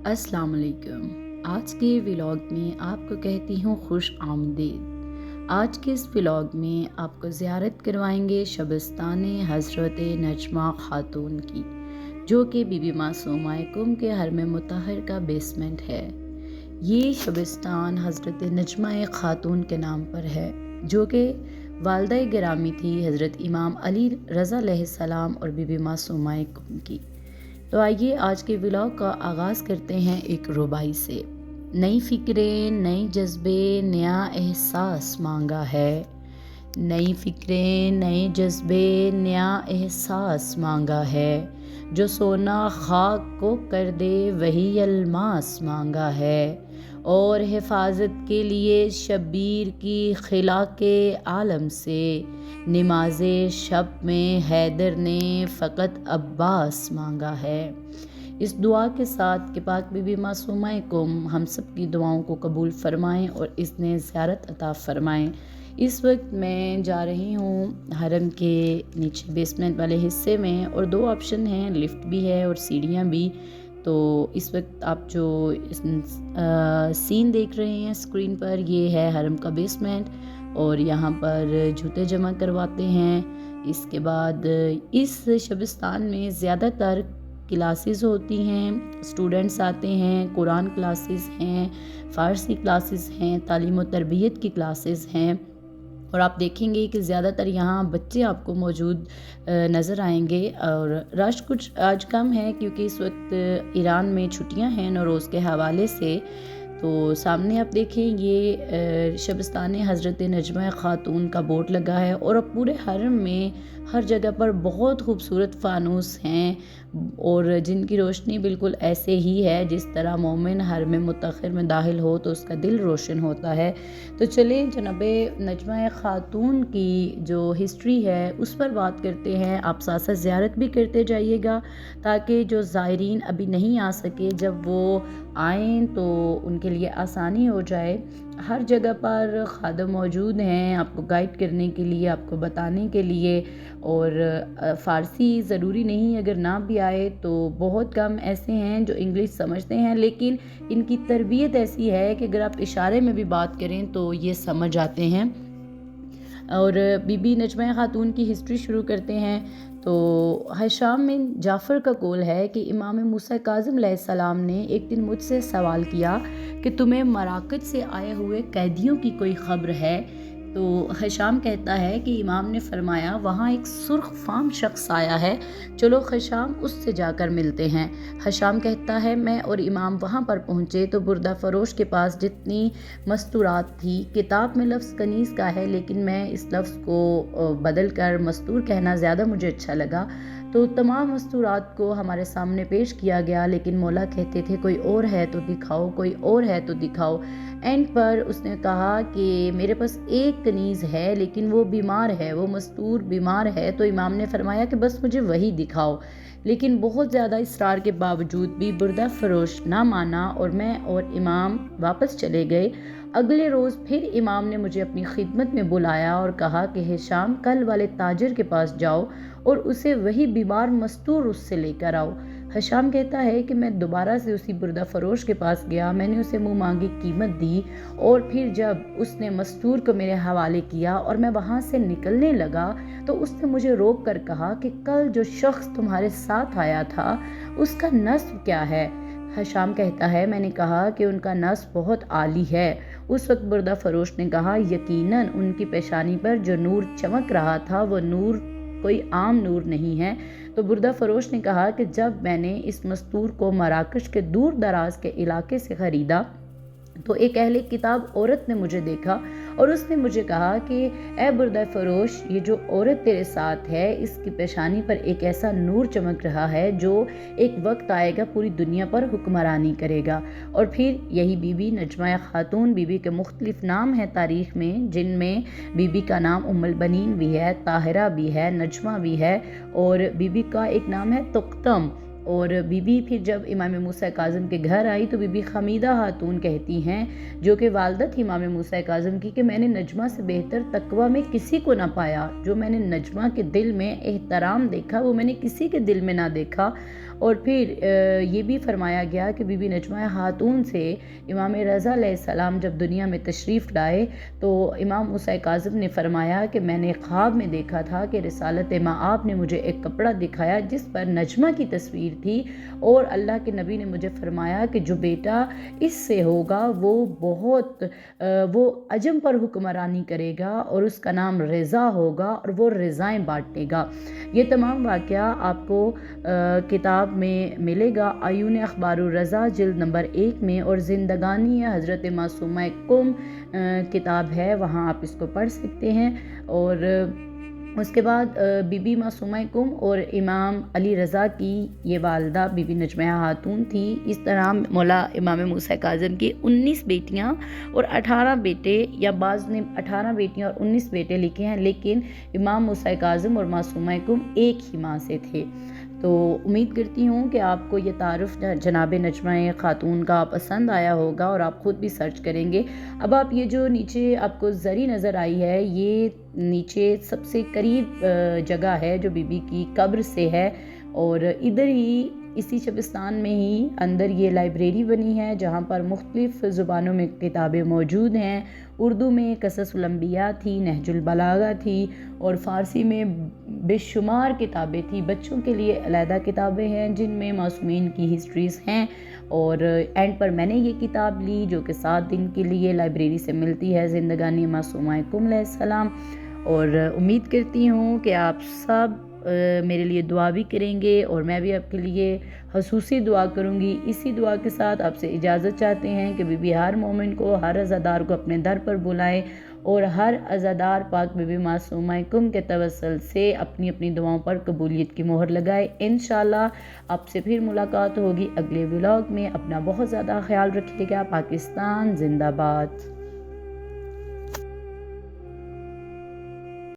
अस्सलाम वालेकुम। आज के व्लॉग में आपको कहती हूँ खुश आमदीद। आज के इस व्लॉग में आपको ज़ियारत करवाएंगे शबस्तान हज़रत नजमा खातून की, जो कि बीबी मासूमा कुम के हरम मुतहर का बेसमेंट है। ये शबस्तान हज़रत नजमा खातून के नाम पर है, जो कि वालदा गिरामी थी हज़रत इमाम अली रज़ा अलैहिस्सलाम और बीबी मासूमा कुम की। तो आइए आज के व्लॉग का आगाज़ करते हैं एक रुबाई से। नई फ़िक्रें नए जज्बे नया एहसास मांगा है, नई फ़िक्रें नए जज्बे नया एहसास मांगा है, जो सोना खाक को कर दे वही अलमास मांगा है, और हिफाजत के लिए शब्बीर की खिला के आलम से नमाज़ शब में हैदर ने फ़कत अब्बास मांगा है। इस दुआ के साथ कि पाक बीबी मासूमा कुम हम सब की दुआओं को कबूल फ़रमाएँ और इसने ज़ियारत अता फ़रमाएँ। इस वक्त मैं जा रही हूँ हरम के नीचे बेसमेंट वाले हिस्से में, और दो ऑप्शन हैं, लिफ्ट भी है और सीढ़ियाँ भी। तो इस वक्त आप जो सीन देख रहे हैं स्क्रीन पर, ये है हरम का बेसमेंट, और यहाँ पर जूते जमा करवाते हैं। इसके बाद इस शबस्तान में ज़्यादातर क्लासेस होती हैं, स्टूडेंट्स आते हैं, कुरान क्लासेस हैं, फ़ारसी क्लासेस हैं, तालीम और तरबियत की क्लासेस हैं। और आप देखेंगे कि ज़्यादातर यहाँ बच्चे आपको मौजूद नज़र आएंगे। और रश कुछ आज कम है क्योंकि इस वक्त ईरान में छुट्टियाँ हैं नौरोज़ के हवाले से। तो सामने आप देखें ये शबस्तान हज़रत नजमा खातून का बोर्ड लगा है, और अब पूरे हरम में हर जगह पर बहुत खूबसूरत फ़ानूस हैं, और जिनकी रोशनी बिल्कुल ऐसे ही है जिस तरह मोमिन हरम मुतखर में दाखिल हो तो उसका दिल रोशन होता है। तो चलें जनाब नजमा खातून की जो हिस्ट्री है उस पर बात करते हैं। आप साथ साथ ज़ियारत भी करते जाइएगा ताकि जो ज़ायरीन अभी नहीं आ सके जब वो आएँ तो उनके लिए आसानी हो जाए। हर जगह पर खादम मौजूद हैं आपको गाइड करने के लिए, आपको बताने के लिए। और फ़ारसी ज़रूरी नहीं, अगर ना भी आए तो बहुत कम ऐसे हैं जो इंग्लिश समझते हैं, लेकिन इनकी तरबियत ऐसी है कि अगर आप इशारे में भी बात करें तो ये समझ आते हैं। और बीबी नजमा खातून की हिस्ट्री शुरू करते हैं। तो हिशाम बिन जाफ़र का कौल है कि इमाम मूसा काज़िम अलैहिस्सलाम ने एक दिन मुझसे सवाल किया कि तुम्हें मराकज से आए हुए कैदियों की कोई खबर है। तो हिशाम कहता है कि इमाम ने फरमाया वहाँ एक सुर्ख फाम शख्स आया है, चलो हिशाम उससे जाकर मिलते हैं। हिशाम कहता है मैं और इमाम वहाँ पर पहुँचे तो बुर्दा फरोश के पास जितनी मस्तूरात थी, किताब में लफ्ज़ कनीज़ का है लेकिन मैं इस लफ्ज़ को बदल कर मस्तूर कहना ज़्यादा मुझे अच्छा लगा, तो तमाम मस्तूरात को हमारे सामने पेश किया गया, लेकिन मौला कहते थे कोई और है तो दिखाओ, कोई और है तो दिखाओ। एंड पर उसने कहा कि मेरे पास एक कनीज़ है लेकिन वो बीमार है, वो मस्तूर बीमार है। तो इमाम ने फरमाया कि बस मुझे वही दिखाओ, लेकिन बहुत ज़्यादा इसरार के बावजूद भी बुर्दा फरोश ना माना और मैं और इमाम वापस चले गए। अगले रोज़ फिर इमाम ने मुझे अपनी खिदमत में बुलाया और कहा कि हिशाम कल वाले ताजिर के पास जाओ और उसे वही बीमार मस्तूर उससे लेकर आओ। हिशाम कहता है कि मैं दोबारा से उसी बुर्दा फरोश के पास गया, मैंने उसे मुँह मांगी कीमत दी, और फिर जब उसने मस्तूर को मेरे हवाले किया और मैं वहाँ से निकलने लगा तो उसने मुझे रोक कर कहा कि कल जो शख्स तुम्हारे साथ आया था उसका नस्ब क्या है। हिशाम कहता है मैंने कहा कि उनका नस्ब बहुत आली है। उस वक्त बुर्दा फरोश ने कहा यकीनन उनकी पेशानी पर जो नूर चमक रहा था वो नूर कोई आम नूर नहीं है। तो बुर्दा फरोश ने कहा कि जब मैंने इस मस्तूर को मराकश के दूर दराज के इलाके से ख़रीदा तो एक अहले किताब औरत ने मुझे देखा और उसने मुझे कहा कि ए बुर्दा फरोश, ये जो औरत तेरे साथ है इसकी पेशानी पर एक ऐसा नूर चमक रहा है जो एक वक्त आएगा पूरी दुनिया पर हुक्मरानी करेगा। और फिर यही बीबी नजमा खातून, बीबी के मुख्तलिफ नाम हैं तारीख़ में, जिनमें बीबी का नाम उम्मुल बनीन भी है, ताहिरा भी है, नजमा भी है, और बीबी का एक नाम है तुक्तम। और बीबी फिर जब इमाम मूसा काज़िम के घर आई तो बीबी खमीदा खातून कहती हैं, जो कि वालदा थी इमाम मूसा काज़िम की, कि मैंने नजमा से बेहतर तकवा में किसी को ना पाया। जो मैंने नजमा के दिल में एहतराम देखा वो मैंने किसी के दिल में ना देखा। اور پھر یہ بھی فرمایا گیا کہ بی بی نجمہ خاتون سے امام رضا علیہ السلام جب دنیا میں تشریف لائے تو امام موسیٰ کاظم نے فرمایا کہ میں نے خواب میں دیکھا تھا کہ رسالت مآب نے مجھے ایک کپڑا دکھایا جس پر نجمہ کی تصویر تھی، اور اللہ کے نبی نے مجھے فرمایا کہ جو بیٹا اس سے ہوگا وہ عجم پر حکمرانی کرے گا اور اس کا نام رضا ہوگا اور وہ رضائیں بانٹے گا۔ یہ تمام واقعہ آپ کو کتاب میں ملے گا، عیون اخبار الرضا جلد نمبر 1 میں، اور زندگانی حضرت معصومہ کم کتاب ہے، وہاں آپ اس کو پڑھ سکتے ہیں۔ اور اس کے بعد بی بی معصومہ کم اور امام علی رضا کی یہ والدہ بی بی نجمہ خاتون تھی۔ اس طرح مولا امام موسیٰ کاظم کی 19 بیٹیاں اور 18 بیٹے، یا بعض نے 18 بیٹیاں اور 19 بیٹے لکھے ہیں، لیکن امام موسیٰ کاظم اور معصومہ کم ایک ہی ماں سے تھے۔ تو امید کرتی ہوں کہ آپ کو یہ تعارف جناب نجمہ خاتون کا پسند آیا ہوگا اور آپ خود بھی سرچ کریں گے۔ اب آپ یہ جو نیچے آپ کو زری نظر آئی ہے، یہ نیچے سب سے قریب جگہ ہے جو بی بی کی قبر سے ہے، اور ادھر ہی اسی شبستان میں ہی اندر یہ لائبریری بنی ہے جہاں پر مختلف زبانوں میں کتابیں موجود ہیں۔ اردو میں قصص الانبیاء تھی، نہج البلاغہ تھی، اور فارسی میں بے شمار کتابیں تھیں۔ بچوں کے لیے علیحدہ کتابیں ہیں جن میں معصومین کی ہسٹریز ہیں، اور اینڈ پر میں نے یہ کتاب لی جو کہ 7 دن کے لیے لائبریری سے ملتی ہے، زندگانی معصومہ کم علیہ السلام۔ اور امید کرتی ہوں کہ آپ سب میرے لیے دعا بھی کریں گے، اور میں بھی آپ کے لیے خصوصی دعا کروں گی۔ اسی دعا کے ساتھ آپ سے اجازت چاہتے ہیں کہ بی بی ہر مومن کو، ہر عزادار کو اپنے در پر بلائیں، اور ہر عزادار پاک بی بی معصومہ کم کے توسل سے اپنی اپنی دعاؤں پر قبولیت کی مہر لگائے۔ انشاءاللہ آپ سے پھر ملاقات ہوگی اگلے ولاگ میں۔ اپنا بہت زیادہ خیال رکھیے گا۔ پاکستان زندہ باد۔